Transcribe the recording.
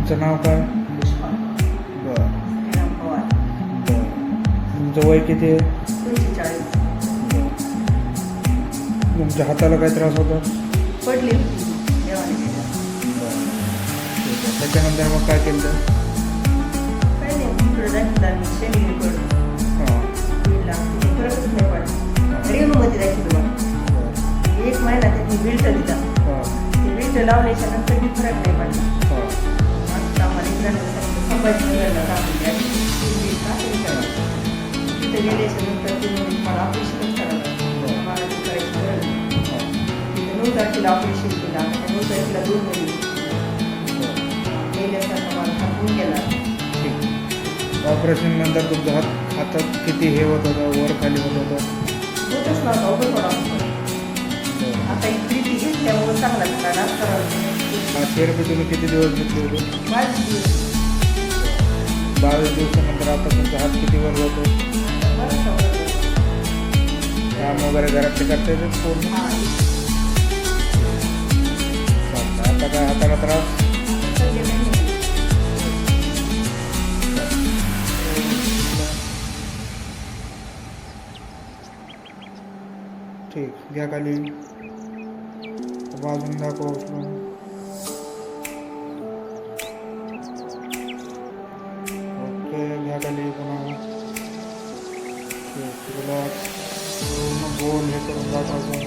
तुमचं नाव काय? पुष्पा बरं श्रीराम पवार. बरं. तुमचं वय किती आहे? 45. बरं. तुमच्या हाताला काय त्रास होता? पडली होती देवाने केलं. बरं ठीक आहे. त्याच्यानंतर मग काय केलं? काही नाही पुढे दाखवला मी शेंडी पडलो हां बीडला. तिथे फरकच नाही पडला. रेणूमध्ये दाखवलं मला. बरं 1 महिना त्यांनी बिल्ट दिला. हां ते बिल्ट लावल्याच्या नंतर बी फरक नाही पडला. हां मग आम्हाला इकडं संभाजीनगरला दाखवली आणि तिथे गेल्याच्या नंतर ते म्हणे मला ऑपरेशनच करावं लागतं. मला ते करायची गरज नाही. हां तिथे 9 तारखेला ऑपरेशन केलं. आणि 9 तारखेला 2 महिने गेल्यासारखं मला थांबून गेला. ठीक. ऑपरेशन नंतर तुमच्या हातात किती हे होत होतं, वर खाली होत होतं? होतच नव्हता उभं थोडा होता. बरं. आता एक प्रीती घेतल्यामुळे चांगला झाला. डॉक्टर हा थेरपी तुम्ही किती दिवस घेतली होती? 22 दिवसानंतर आता तुमचा हात किती वर होतो? काम वगैरे घरात ते करता येतात पूर्ण? चालतं. आता काय हाताला त्रास? ठीक. घ्या खाली. बाजून दाखवा उचलून. ओके. घ्या खाली पुन्हा. ठीक. रिलॅक्स. पूर्ण गोल हे करून दाखवायचं.